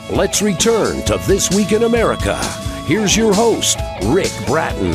Let's return to This Week in America. Here's your host, Rick Bratton.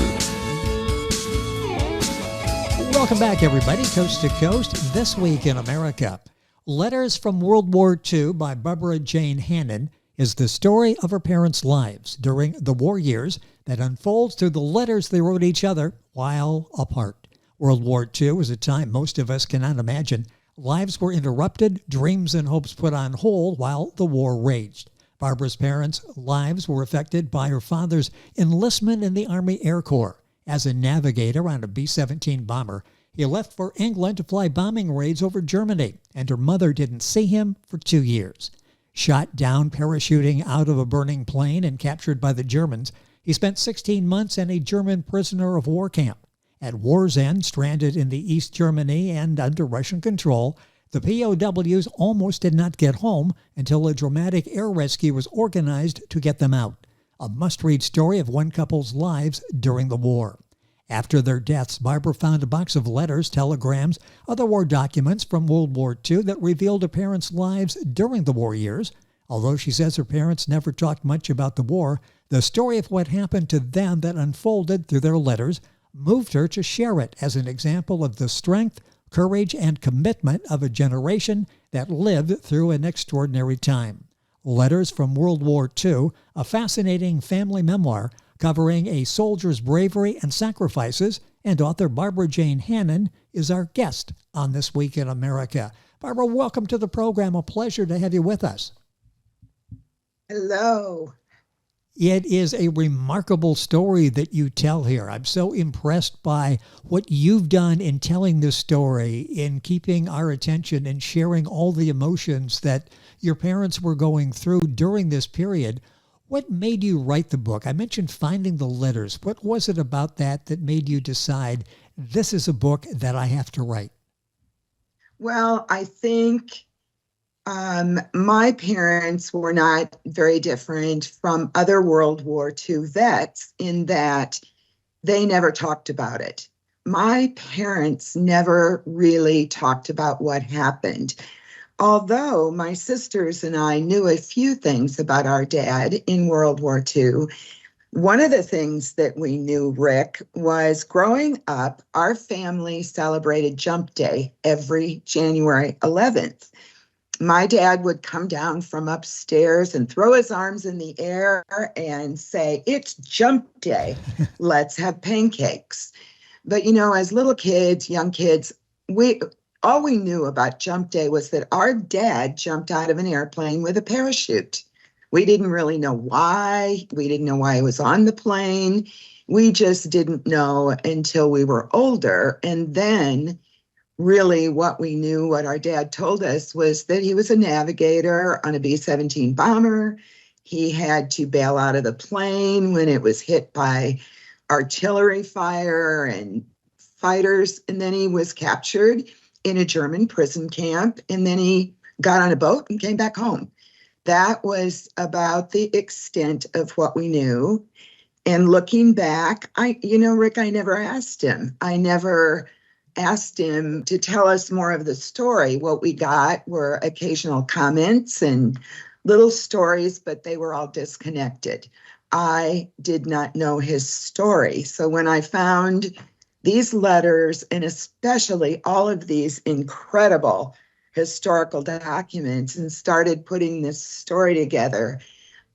Welcome back, everybody, coast to coast. This Week in America. Letters from World War II by Barbara Jane Hannon is the story of her parents' lives during the war years that unfolds through the letters they wrote each other while apart. World War II was a time most of us cannot imagine. Lives were interrupted, dreams and hopes put on hold while the war raged. Barbara's parents' lives were affected by her father's enlistment in the Army Air Corps. As a navigator on a B-17 bomber, he left for England to fly bombing raids over Germany, and her mother didn't see him for 2 years. Shot down parachuting out of a burning plane and captured by the Germans, he spent 16 months in a German prisoner of war camp. At war's end, stranded in the East Germany and under Russian control, the POWs almost did not get home until a dramatic air rescue was organized to get them out. A must-read story of one couple's lives during the war. After their deaths, Barbara found a box of letters, telegrams, other war documents from World War II that revealed her parents' lives during the war years. Although she says her parents never talked much about the war, the story of what happened to them that unfolded through their letters moved her to share it as an example of the strength, courage, and commitment of a generation that lived through an extraordinary time. Letters from World War II, a fascinating family memoir covering a soldier's bravery and sacrifices, and author Barbara Jane Hannon is our guest on This Week in America. Barbara, welcome to the program. A pleasure to have you with us. Hello. It is a remarkable story that you tell here. I'm so impressed by what you've done in telling this story, in keeping our attention and sharing all the emotions that your parents were going through during this period. What made you write the book? I mentioned finding the letters. What was it about that made you decide this is a book that I have to write? Well, I think my parents were not very different from other World War II vets in that they never talked about it. My parents never really talked about what happened. Although my sisters and I knew a few things about our dad in World War II, one of the things that we knew, Rick, was growing up, our family celebrated Jump Day every January 11th. My dad would come down from upstairs and throw his arms in the air and say, "It's Jump Day. Let's have pancakes." But, as little kids, young kids, all we knew about Jump Day was that our dad jumped out of an airplane with a parachute. We didn't really know why. We didn't know why he was on the plane. We just didn't know until we were older. And then really what we knew, what our dad told us, was that he was a navigator on a B-17 bomber. He had to bail out of the plane when it was hit by artillery fire and fighters. And then he was captured in a German prison camp. And then he got on a boat and came back home. That was about the extent of what we knew. And looking back, Rick, I never asked him. I never asked him to tell us more of the story. What we got were occasional comments and little stories, but they were all disconnected. I did not know his story. So when I found these letters, and especially all of these incredible historical documents, and started putting this story together,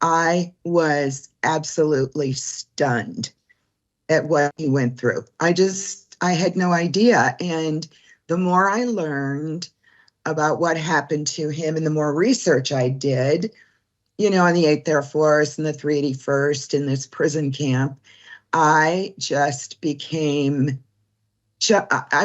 I was absolutely stunned at what he went through. I had no idea. And the more I learned about what happened to him and the more research I did, in the 8th Air Force and the 381st in this prison camp, I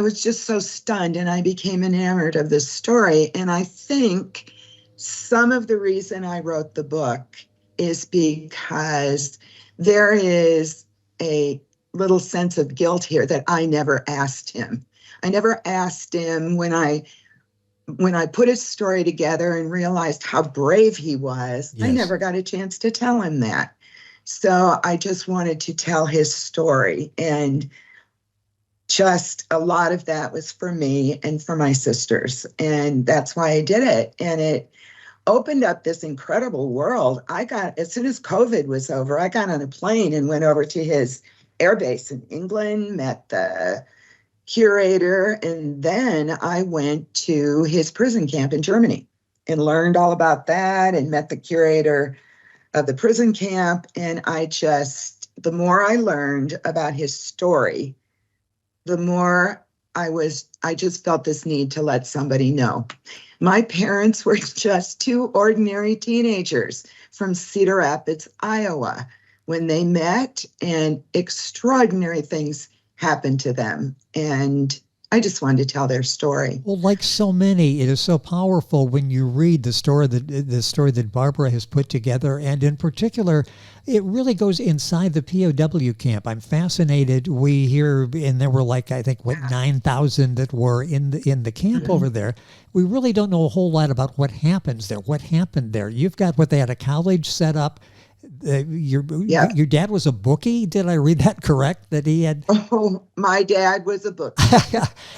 was just so stunned, and I became enamored of this story. And I think some of the reason I wrote the book is because there is a little sense of guilt here that I never asked him. I never asked him when I put his story together and realized how brave he was. Yes. I never got a chance to tell him that. So I just wanted to tell his story, and just a lot of that was for me and for my sisters. And that's why I did it. And it opened up this incredible world. As soon as COVID was over, I got on a plane and went over to his airbase in England, met the curator, and then I went to his prison camp in Germany and learned all about that and met the curator of the prison camp. And the more I learned about his story, the more I just felt this need to let somebody know. My parents were just two ordinary teenagers from Cedar Rapids, Iowa, when they met, and extraordinary things happened to them. And I just wanted to tell their story. Well, like so many, it is so powerful when you read the story that Barbara has put together, and in particular, it really goes inside the POW camp. I'm fascinated. We hear, and there were like, I think, 9,000 that were in the camp over there. We really don't know a whole lot about what happens there. What happened there? You've got what they had a college set up. Your dad was a bookie. Did I read that correct? That he had. Oh, my dad was a bookie.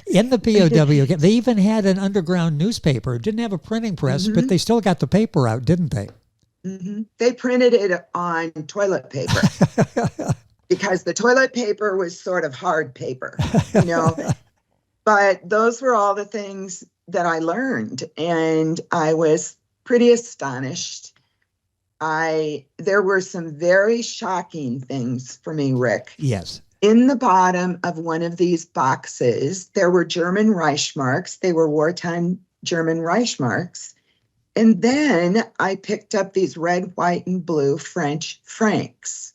In the POW camp. They even had an underground newspaper. It didn't have a printing press, but they still got the paper out, didn't they? Mm-hmm. They printed it on toilet paper because the toilet paper was sort of hard paper, But those were all the things that I learned, and I was pretty astonished. There were some very shocking things for me, Rick. Yes. In the bottom of one of these boxes, there were German Reichsmarks. They were wartime German Reichsmarks. And then I picked up these red, white, and blue French francs.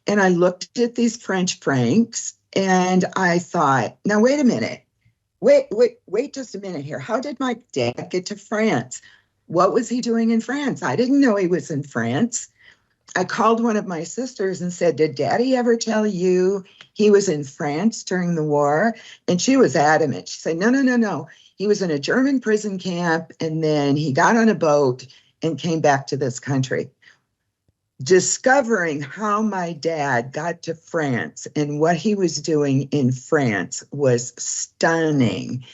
And I looked at these French francs and I thought, now, wait a minute. Wait just a minute here. How did my dad get to France? What was he doing in France? I didn't know he was in France. I called one of my sisters and said, did Daddy ever tell you he was in France during the war? And she was adamant. She said, no. He was in a German prison camp, and then he got on a boat and came back to this country. Discovering how my dad got to France and what he was doing in France was stunning,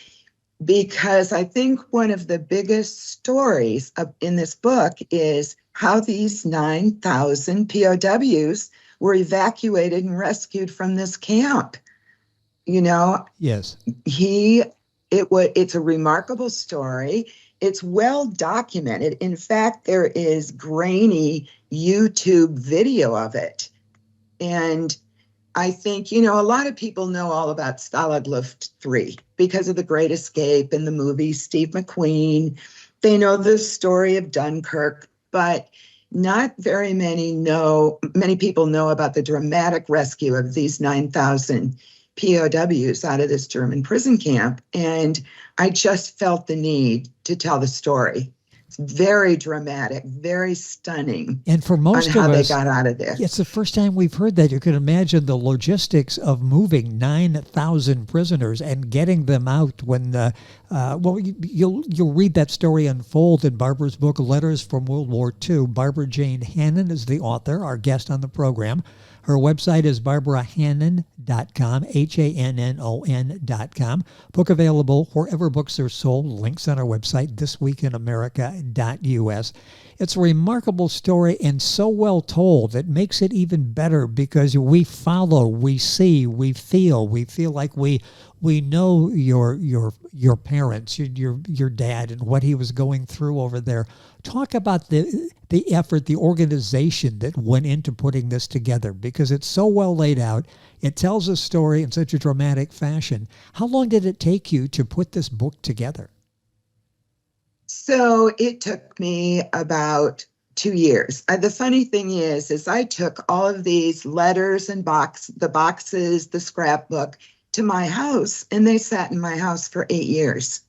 because I think one of the biggest stories in this book is how these 9,000 POWs were evacuated and rescued from this camp. Yes. It's a remarkable story. It's well documented. In fact, there is grainy YouTube video of it. And I think, a lot of people know all about Stalag Luft 3 because of The Great Escape and the movie Steve McQueen. They know the story of Dunkirk, but not very many people know about the dramatic rescue of these 9,000 POWs out of this German prison camp. And I just felt the need to tell the story. It's very dramatic, very stunning. And for most of us, how they us, got out of there. It's the first time we've heard that. You can imagine the logistics of moving 9,000 prisoners and getting them out when, you'll read that story unfold in Barbara's book, Letters from World War II. Barbara Jane Hannon is the author, our guest on the program. Her website is barbarahannon.com, HANNON.com. Book available wherever books are sold. Links on our website, thisweekinamerica.us. It's a remarkable story and so well told. It makes it even better because we follow, we see, we feel like we know your parents, your dad, and what he was going through over there. Talk about the effort, the organization that went into putting this together, because it's so well laid out. It tells a story in such a dramatic fashion. How long did it take you to put this book together? So it took me about 2 years. The funny thing is I took all of these letters and the boxes, the scrapbook to my house, and they sat in my house for 8 years.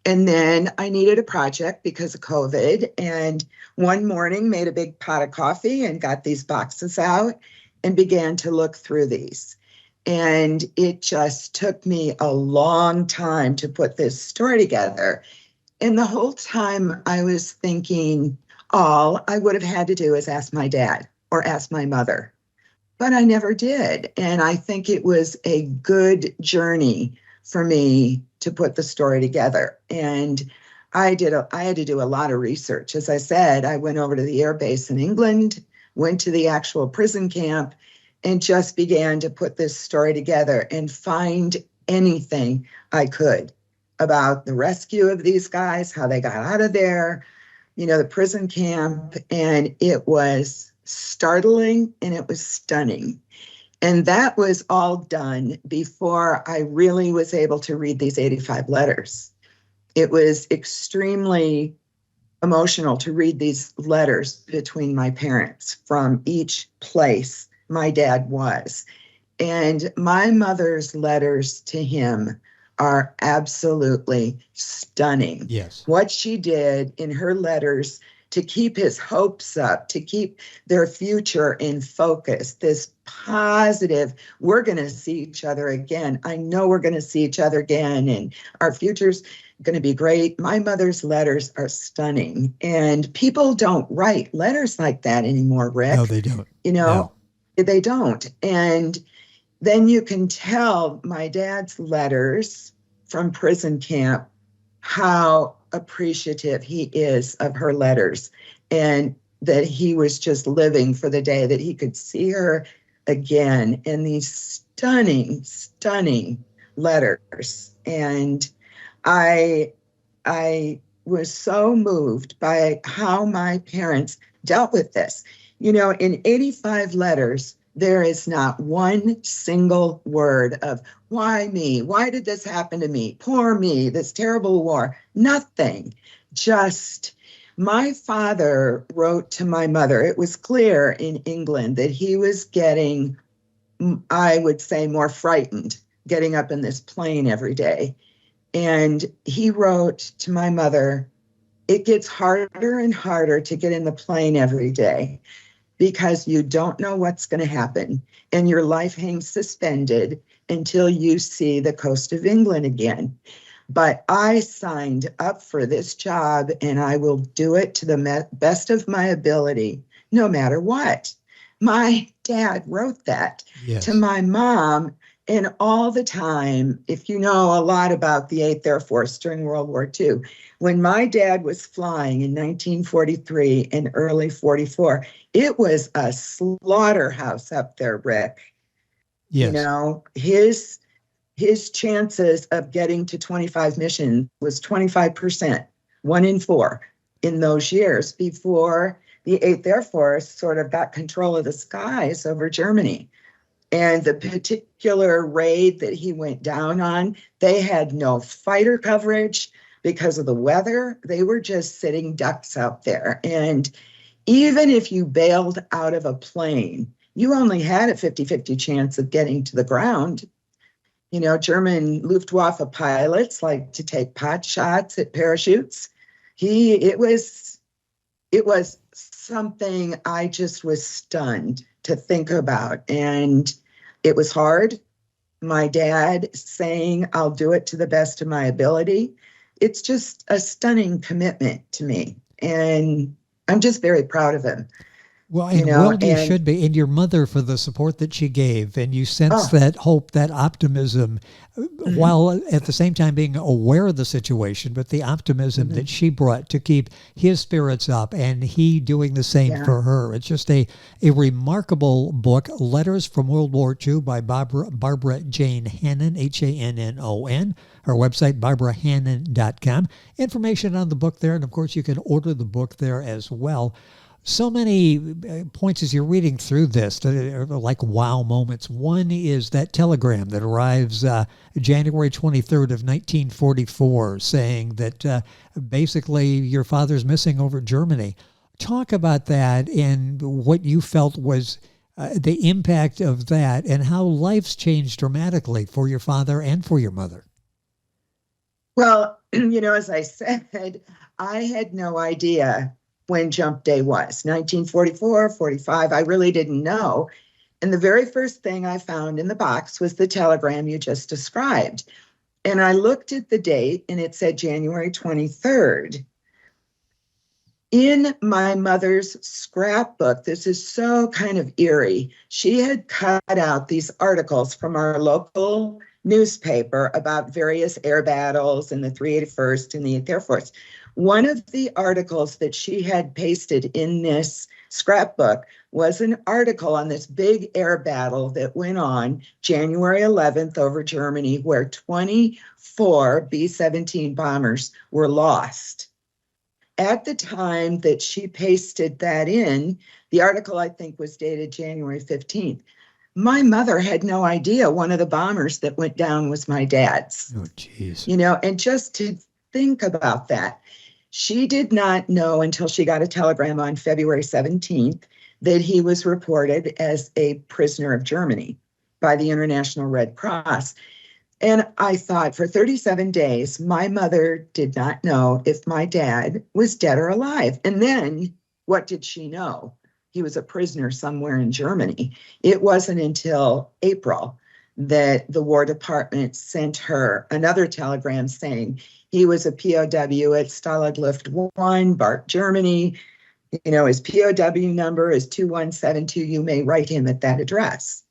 And then I needed a project because of COVID. And one morning made a big pot of coffee and got these boxes out and began to look through these. And it just took me a long time to put this story together. And the whole time I was thinking, all I would have had to do is ask my dad or ask my mother. But I never did. And I think it was a good journey for me to put the story together. And I had to do a lot of research. As I said, I went over to the air base in England, went to the actual prison camp, and just began to put this story together and find anything I could about the rescue of these guys, how they got out of there, the prison camp. And it was startling and it was stunning. And that was all done before I really was able to read these 85 letters. It was extremely emotional to read these letters between my parents from each place my dad was. And my mother's letters to him are absolutely stunning. Yes. What she did in her letters to keep his hopes up, to keep their future in focus, this positive, we're going to see each other again. I know we're going to see each other again, and our future's going to be great. My mother's letters are stunning, and people don't write letters like that anymore, Rick. No, they don't. No. They don't. And then you can tell my dad's letters from prison camp how appreciative he is of her letters, and that he was just living for the day that he could see her again. And these stunning, stunning letters. And I was so moved by how my parents dealt with this. In 85 letters, there is not one single word of why me? Why did this happen to me? Poor me, this terrible war. Nothing. Just my father wrote to my mother. It was clear in England that he was getting, I would say, more frightened getting up in this plane every day. And he wrote to my mother, it gets harder and harder to get in the plane every day because you don't know what's going to happen, and your life hangs suspended until you see the coast of England again. But I signed up for this job, and I will do it to the best of my ability, no matter what. My dad wrote that to my mom. And all the time, if you know a lot about the 8th Air Force during World War II, when my dad was flying in 1943 and early 44, it was a slaughterhouse up there, Rick. Yes. His chances of getting to 25 missions was 25%, 1 in 4 in those years before the 8th Air Force sort of got control of the skies over Germany. And the particular raid that he went down on, they had no fighter coverage because of the weather. They were just sitting ducks out there. And even if you bailed out of a plane, you only had a 50-50 chance of getting to the ground. German Luftwaffe pilots like to take pot shots at parachutes. It was something I just was stunned to think about. And it was hard. My dad saying, I'll do it to the best of my ability. It's just a stunning commitment to me. And I'm just very proud of him. Well, and you should be, and your mother for the support that she gave, and you sense that hope, that optimism, while at the same time being aware of the situation, but the optimism that she brought to keep his spirits up, and he doing the same for her. It's just a remarkable book, Letters from World War II by Barbara Jane Hannon, Hannon. Her website, barbarahannon.com. Information on the book there, and of course you can order the book there as well. So many points as you're reading through this that are like wow moments. One is that telegram that arrives January 23rd of 1944 saying that basically your father's missing over Germany. Talk about that and what you felt was the impact of that and how life's changed dramatically for your father and for your mother. Well, as I said, I had no idea when Jump Day was, 1944, 45. I really didn't know. And the very first thing I found in the box was the telegram you just described. And I looked at the date and it said January 23rd. In my mother's scrapbook, this is so kind of eerie, she had cut out these articles from our local newspaper about various air battles and the 381st and the 8th Air Force. one of the articles that she had pasted in this scrapbook was an article on this big air battle that went on January 11th over Germany, where 24 B-17 bombers were lost. At the time that she pasted that in, the article, I think, was dated January 15th. My mother had no idea one of the bombers that went down was my dad's. Oh, geez. And just to think about that, she did not know until she got a telegram on February 17th that he was reported as a prisoner of Germany by the International Red Cross. And I thought for 37 days, my mother did not know if my dad was dead or alive. And then what did she know? He was a prisoner somewhere in Germany. It wasn't until April that the War Department sent her another telegram saying he was a POW at Stalag Luft 1, Bart, Germany. His POW number is 2172. You may write him at that address.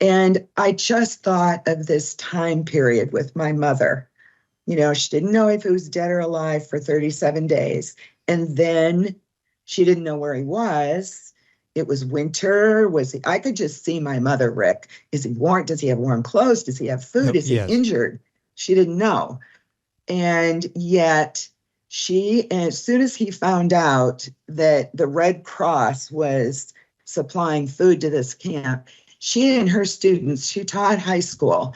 And I just thought of this time period with my mother. She didn't know if he was dead or alive for 37 days. And then she didn't know where he was. It was winter. I could just see my mother, Rick. Is he warm? Does he have warm clothes? Does he have food? Is he injured? She didn't know. And yet as soon as he found out that the Red Cross was supplying food to this camp, she and her students, she taught high school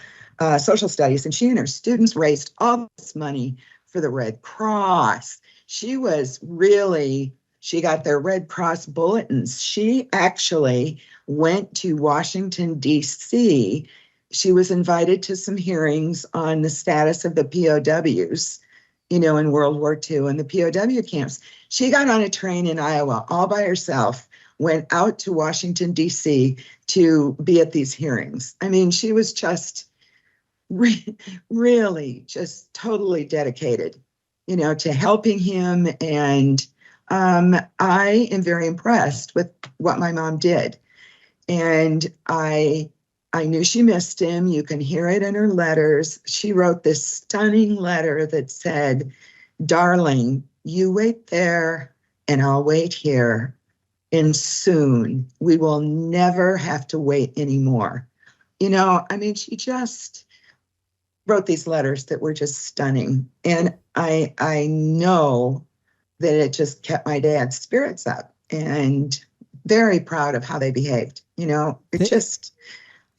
social studies, and she and her students raised all this money for the Red Cross. She got their Red Cross bulletins. She actually went to Washington, D.C. She was invited to some hearings on the status of the POWs, in World War II and the POW camps. She got on a train in Iowa all by herself, went out to Washington, D.C. to be at these hearings. I mean, she was just really just totally dedicated, to helping him. And I am very impressed with what my mom did. And I knew she missed him. You can hear it in her letters. She wrote this stunning letter that said, "Darling, you wait there and I'll wait here. And soon we will never have to wait anymore." She just wrote these letters that were just stunning. And I know that it just kept my dad's spirits up, and very proud of how they behaved.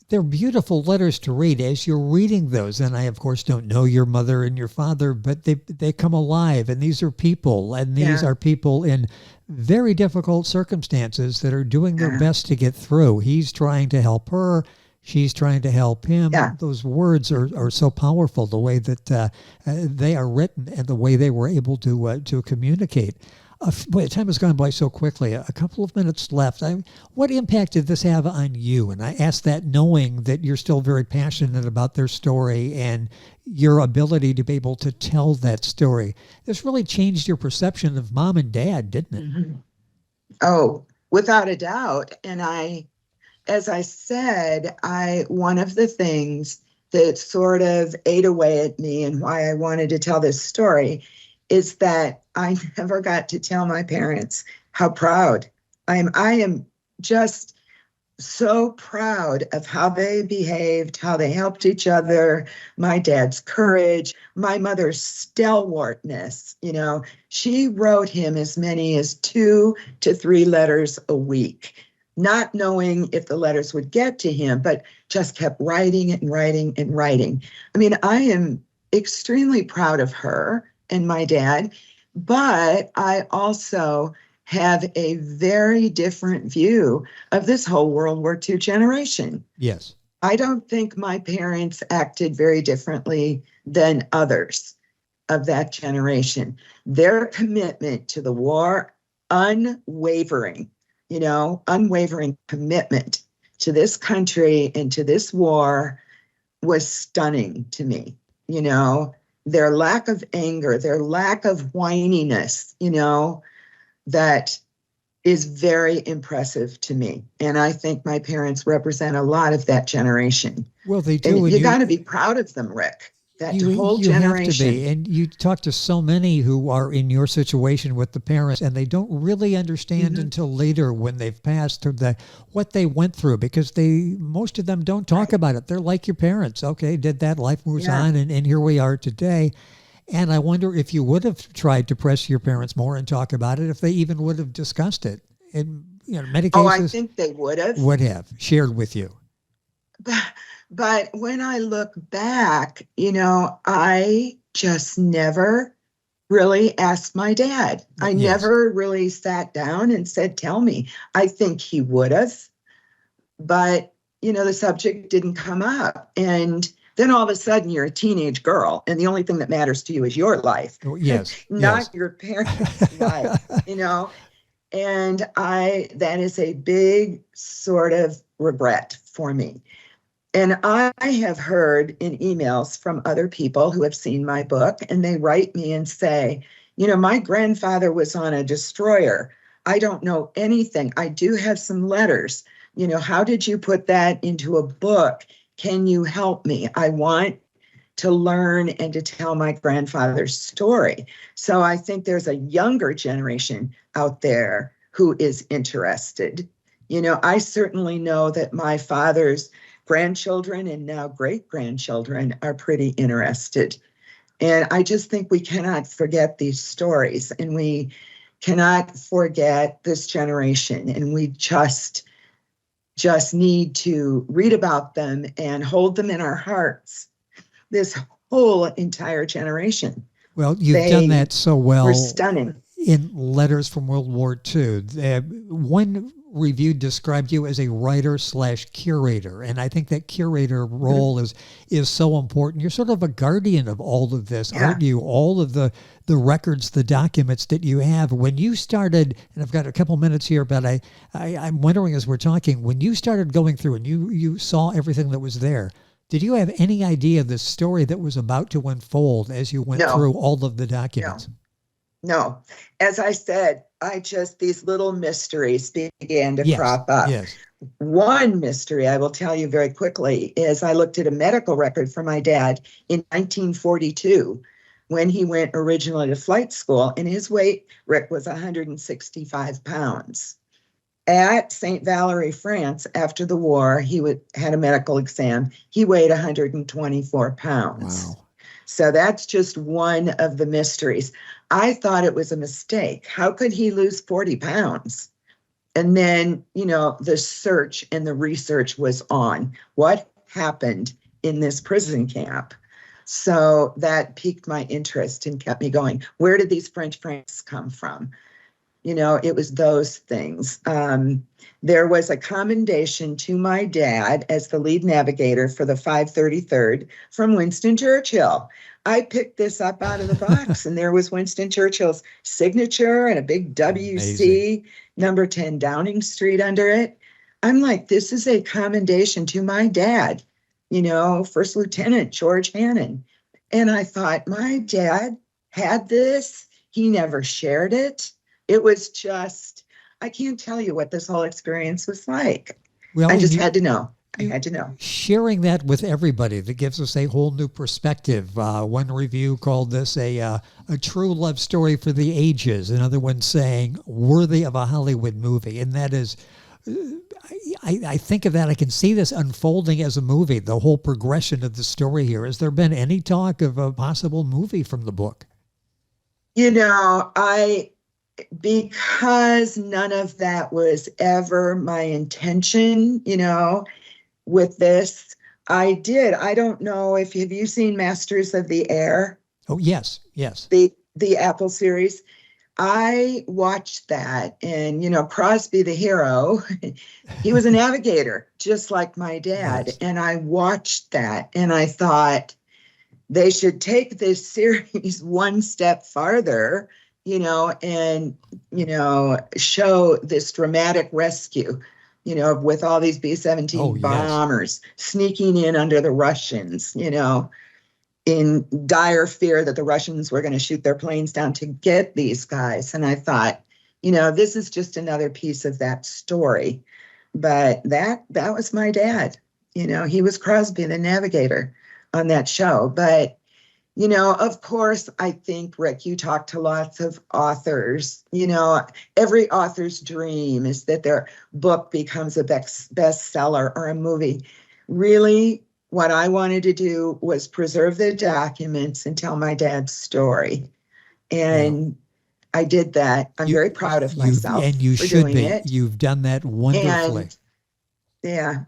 They're beautiful letters to read as you're reading those. And I, of course, don't know your mother and your father, but they come alive. And these are people, and these are people in very difficult circumstances that are doing their best to get through. He's trying to help her. She's trying to help him. Yeah. Those words are so powerful, the way that they are written and the way they were able to communicate. Boy, time has gone by so quickly. A couple of minutes left. What impact did this have on you? And I ask that knowing that you're still very passionate about their story and your ability to be able to tell that story. This really changed your perception of mom and dad, didn't it? Mm-hmm. Oh, without a doubt. And as I said, one of the things that sort of ate away at me and why I wanted to tell this story is that I never got to tell my parents how proud I am. I am just so proud of how they behaved, how they helped each other, my dad's courage, my mother's stalwartness. She wrote him as many as 2 to 3 letters a week, not knowing if the letters would get to him, but just kept writing and writing and writing. I mean, I am extremely proud of her and my dad, but I also have a very different view of this whole World War II generation. Yes. I don't think my parents acted very differently than others of that generation. Their commitment to the war, unwavering commitment to this country and to this war was stunning to me. Their lack of anger, their lack of whininess, that is very impressive to me. And I think my parents represent a lot of that generation. Well, they do. And you got to be proud of them, Rick. that whole You have to generation. be. And you talk to so many who are in your situation with the parents, and they don't really understand until later when they've passed through what they went through, because most of them don't talk about it. They're like your parents. Okay, did that, life moves on, and here we are today. And I wonder if you would have tried to press your parents more and talk about it, if they even would have discussed it. In many cases, I think they would have shared with you. But when I look back, I just never really asked my dad. I never really sat down and said, tell me. I think he would have, but, the subject didn't come up. And then all of a sudden you're a teenage girl, and the only thing that matters to you is your life. Not your parents' life, And that is a big sort of regret for me. And I have heard in emails from other people who have seen my book, and they write me and say, my grandfather was on a destroyer. I don't know anything. I do have some letters. How did you put that into a book? Can you help me? I want to learn and to tell my grandfather's story. So I think there's a younger generation out there who is interested. I certainly know that my father's grandchildren and now great-grandchildren are pretty interested. And I just think we cannot forget these stories, and we cannot forget this generation. And we just need to read about them and hold them in our hearts. This whole entire generation. Well, you've done that so well. We're stunning. In Letters from World War II, one review described you as a writer/curator, and I think that curator role is so important. You're sort of a guardian of all of this, aren't you? All of the records, the documents that you have. When you started, and I've got a couple minutes here, but I'm wondering as we're talking, when you started going through and you saw everything that was there, did you have any idea of the story that was about to unfold as you went through all of the documents? No. As I said, these little mysteries began to crop up. Yes. One mystery I will tell you very quickly is I looked at a medical record for my dad in 1942 when he went originally to flight school, and his weight, Rick, was 165 pounds. At St. Valery, France, after the war, he had a medical exam. He weighed 124 pounds. Wow. So that's just one of the mysteries. I thought it was a mistake. How could he lose 40 pounds? And then, the search and the research was on what happened in this prison camp. So that piqued my interest and kept me going. Where did these French francs come from? It was those things. There was a commendation to my dad as the lead navigator for the 533rd from Winston Churchill. I picked this up out of the box, and there was Winston Churchill's signature and a big WC, number 10 Downing Street under it. I'm like, this is a commendation to my dad, First Lieutenant George Hannon. And I thought, my dad had this. He never shared it. It was just, I can't tell you what this whole experience was like. Well, I just had to know. I had to know. Sharing that with everybody, that gives us a whole new perspective. One review called this a true love story for the ages. Another one saying worthy of a Hollywood movie. And that is, I think of that, I can see this unfolding as a movie, the whole progression of the story here. Has there been any talk of a possible movie from the book? Because none of that was ever my intention, with this, I don't know if have you seen Masters of the Air? Oh, yes. The Apple series. I watched that, and, Crosby, the hero, he was a navigator, just like my dad. Yes. And I watched that, and I thought they should take this series one step farther, and, show this dramatic rescue, with all these B-17 bombers sneaking in under the Russians, in dire fear that the Russians were going to shoot their planes down to get these guys. And I thought, this is just another piece of that story. But that was my dad. He was Crosby, the navigator on that show. But Of course, I think, Rick, you talk to lots of authors. Every author's dream is that their book becomes a bestseller or a movie. Really, what I wanted to do was preserve the documents and tell my dad's story. And I did that. I'm very proud of myself. And you for should doing be. it. You've done that wonderfully. Yeah.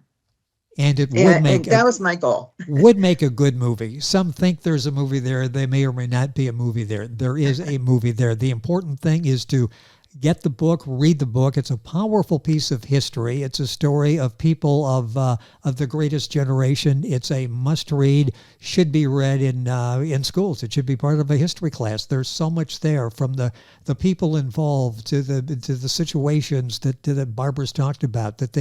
And it would make that was my goal. Would make a good movie. Some think there's a movie there. There may or may not be a movie there. There is a movie there. The important thing is to get the book, read the book. It's a powerful piece of history. It's a story of people of the greatest generation. It's a must-read. Should be read in schools. It should be part of a history class. There's so much there, from the people involved to the situations that Barbara's talked about that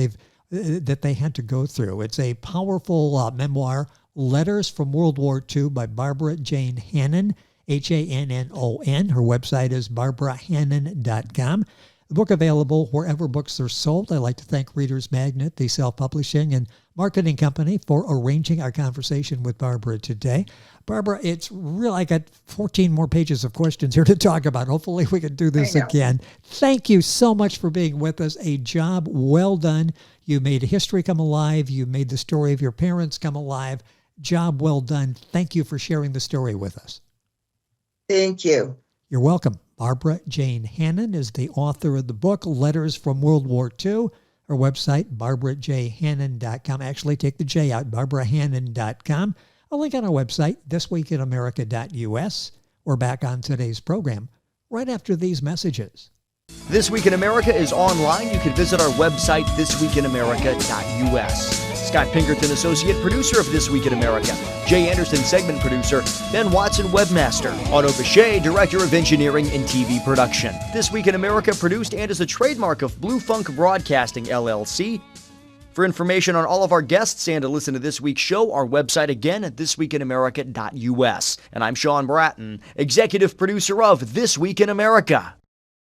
they had to go through. It's a powerful memoir, Letters from World War II by Barbara Jane Hannon, Hannon. Her website is barbarahannon.com. The book available wherever books are sold. I'd like to thank Reader's Magnet, the self-publishing and marketing company, for arranging our conversation with Barbara today. Barbara, it's real. I got 14 more pages of questions here to talk about. Hopefully we can do this again. Thank you so much for being with us. A job well done. You made history come alive. You made the story of your parents come alive. Job well done. Thank you for sharing the story with us. Thank you. You're welcome. Barbara Jane Hannon is the author of the book, Letters from World War II. Her website, barbarajhannon.com. Actually, take the J out, barbarahannon.com. A link on our website, thisweekinamerica.us. We're back on today's program right after these messages. This Week in America is online. You can visit our website, thisweekinamerica.us. Scott Pinkerton, Associate Producer of This Week in America. Jay Anderson, Segment Producer. Ben Watson, Webmaster. Otto Bechet, Director of Engineering and TV Production. This Week in America produced and is a trademark of Blue Funk Broadcasting, LLC. For information on all of our guests and to listen to this week's show, our website again at thisweekinamerica.us. And I'm Sean Bratton, Executive Producer of This Week in America.